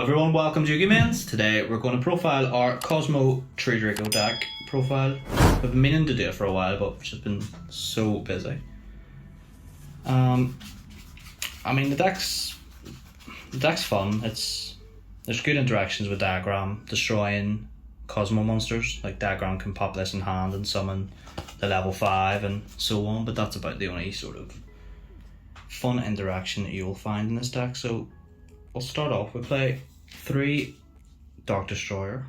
everyone, welcome to Yugimenz. Today we're going to profile our Kozmo Draco deck profile. I've been meaning to do it for a while, but I've just been so busy. I mean the deck's fun. There's good interactions with Diagram, destroying Kozmo monsters. Like Diagram can pop this in hand and summon the level 5 and so on, but that's about the only sort of fun interaction that you'll find in this deck. So we'll start off, we play 3 Dark Destroyer.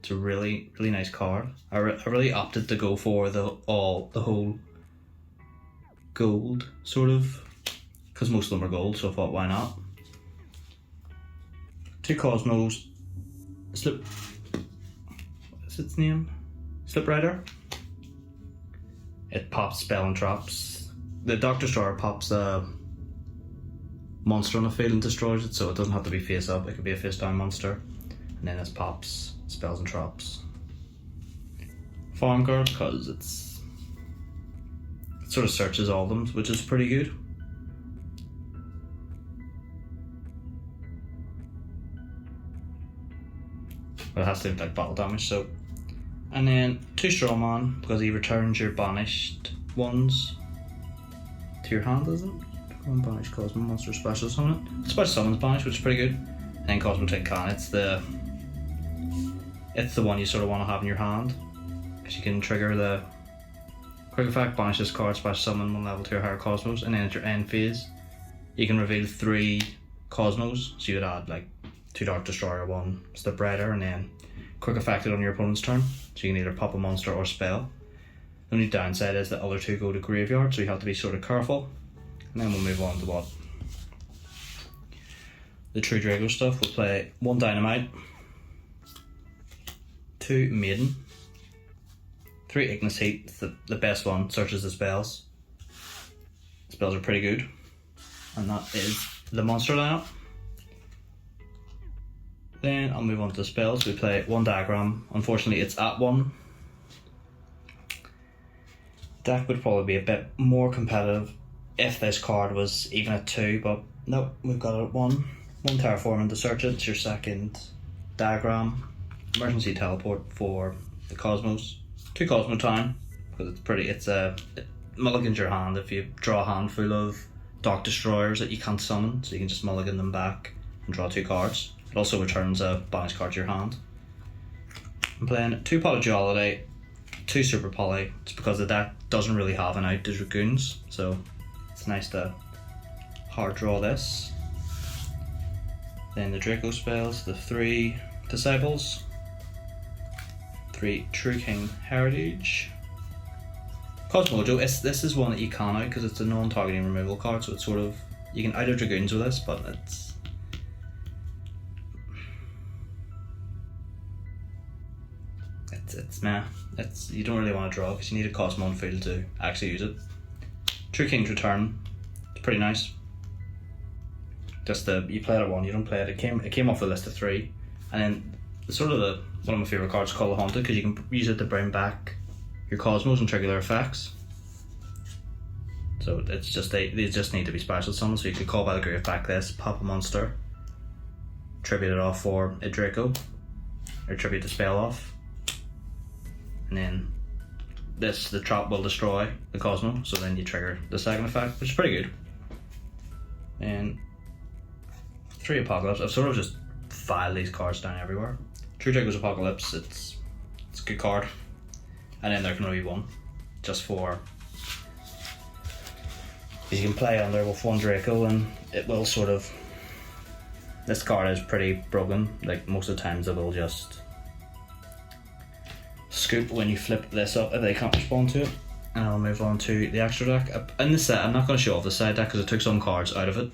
It's a really nice card. I really opted to go for the whole gold sort of, because most of them are gold, so I thought why not. 2 Cosmos, what is its name? Slip Rider. It pops spell and traps. The Dark Destroyer pops a monster on the field and destroys it, so it doesn't have to be face up, it could be a face down monster. And then this pops spells and traps. Farm card, because it sort of searches all of them, which is pretty good. But it has to inflict battle damage, so. And then 2 Strawman, because he returns your banished ones to your hand, is it? Banish Cosmo monster special summon it. Special summons banish, which is pretty good. And then Cosmo Draco, it's the one you sort of want to have in your hand, because you can trigger the quick effect, banish this card, special summon 1 level 2 or higher Cosmos, and then at your end phase you can reveal 3 Cosmos. So you would add like 2 Dark Destroyer, 1 Slip Rider, and then quick effected on your opponent's turn. So you can either pop a monster or spell. The only downside is the other 2 go to graveyard, so you have to be sort of careful. And then we'll move on to what the true Drago stuff. We'll play 1 Dynamite, 2 Maiden, 3 Ignis Heat. The best one, searches the spells. Spells are pretty good, and that is the monster lineup. Then I'll move on to the spells. We play 1 Diagram. Unfortunately, it's at 1. Deck would probably be a bit more competitive if this card was even at 2, but no, we've got it at 1. 1 Terraforming to search it. It's your second Diagram. Emergency teleport for the Cosmos. 2 Kosmotown, because it's pretty. It mulligans your hand if you draw a handful of Dark Destroyers that you can't summon, so you can just mulligan them back and draw 2 cards. It also returns a banished card to your hand. I'm playing 2 Polygy Holiday, 2 Super Poly. It's because the deck doesn't really have an out to Dragoons, so it's nice to hard draw this. Then the Draco spells, the 3 Disciples, 3 True King Heritage. Cosmojo, this is one that you can out because it's a non-targeting removal card, so it's sort of, you can out of Dragoons with this, but it's meh. You don't really want to draw because you need a Cosmo on field to actually use it. True King's Return, it's pretty nice. Just you play it at 1, you don't play it. It came off the list of 3, and then one of my favourite cards is called the Haunted, because you can use it to bring back your Cosmos and trigger their effects. So it's just they just need to be special summons. So you could call by the grave back this, pop a monster, tribute it off for a Draco, or tribute the spell off, and then the trap will destroy the Cosmo, so then you trigger the second effect, which is pretty good. And 3 Apocalypse. I've sort of just filed these cards down everywhere. True Draco's Apocalypse, it's a good card. And then there can only be 1, just for, you can play under with 1 Draco and it will sort of, this card is pretty broken. Like most of the times it will just scoop when you flip this up if they can't respond to it. And I'll move on to the extra deck. In the set, I'm not going to show off the side deck because I took some cards out of it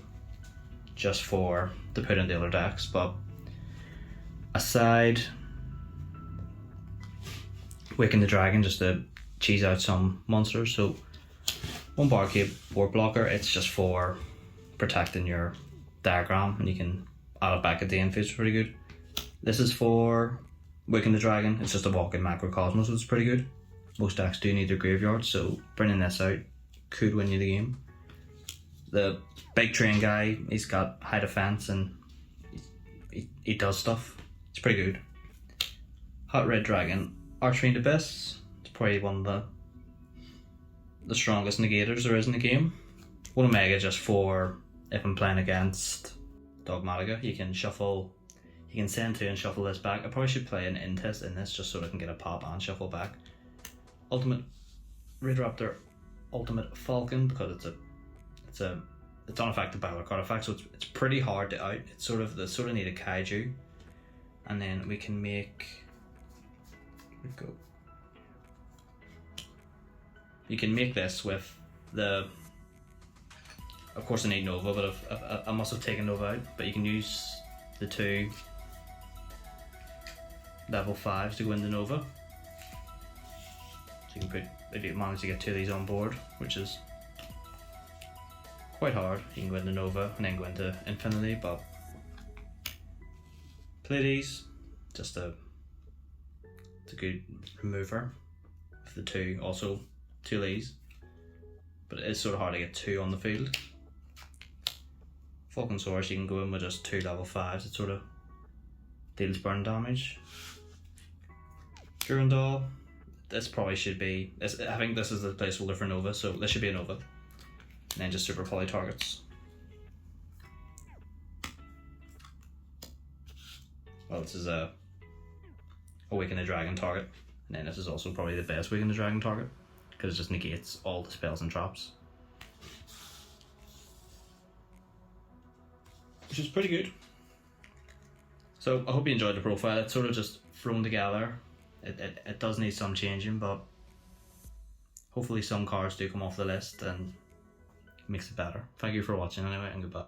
just to put in the other decks, but aside Waking the Dragon, just to cheese out some monsters. So 1 Barcade Board Blocker, it's just for protecting your Diagram, and you can add it back at the end phase, pretty good. This is for Waking the Dragon, it's just a walk-in Macrocosmos, so it's pretty good. Most decks do need their graveyard, so bringing this out could win you the game. The big train guy, he's got high defense and he does stuff. It's pretty good. Hot Red Dragon, Archfiend Abyss. It's probably one of the strongest negators there is in the game. One Omega just for if I'm playing against Dogmatica. You can shuffle, you can send two and shuffle this back. I probably should play an in test in this just so I can get a pop and shuffle back. Ultimate Red Raptor, Ultimate Falcon, because it's unaffected by other card effects, so it's pretty hard to out. It's sort of need a kaiju, and then we can make. Go. You can make this with the. Of course, I need Nova, but I must have taken Nova out. But you can use the two level 5s to go into Nova. So you can put, if you manage to get 2 of these on board, which is quite hard. You can go into Nova and then go into Infinity, but play these. It's a good remover of the 2. Also 2 of these, but it is sort of hard to get 2 on the field. Falcon Source, you can go in with just 2 level 5s. It sort of deals burn damage. Durandal, this probably should be. I think this is the placeholder for Nova, so this should be a Nova. And then just super poly targets. Well, this is a Awaken the Dragon target, and then this is also probably the best Awaken the Dragon target because it just negates all the spells and traps, which is pretty good. So I hope you enjoyed the profile. It's sort of just thrown together. It does need some changing, but hopefully some cards do come off the list and makes it better. Thank you for watching anyway, and goodbye.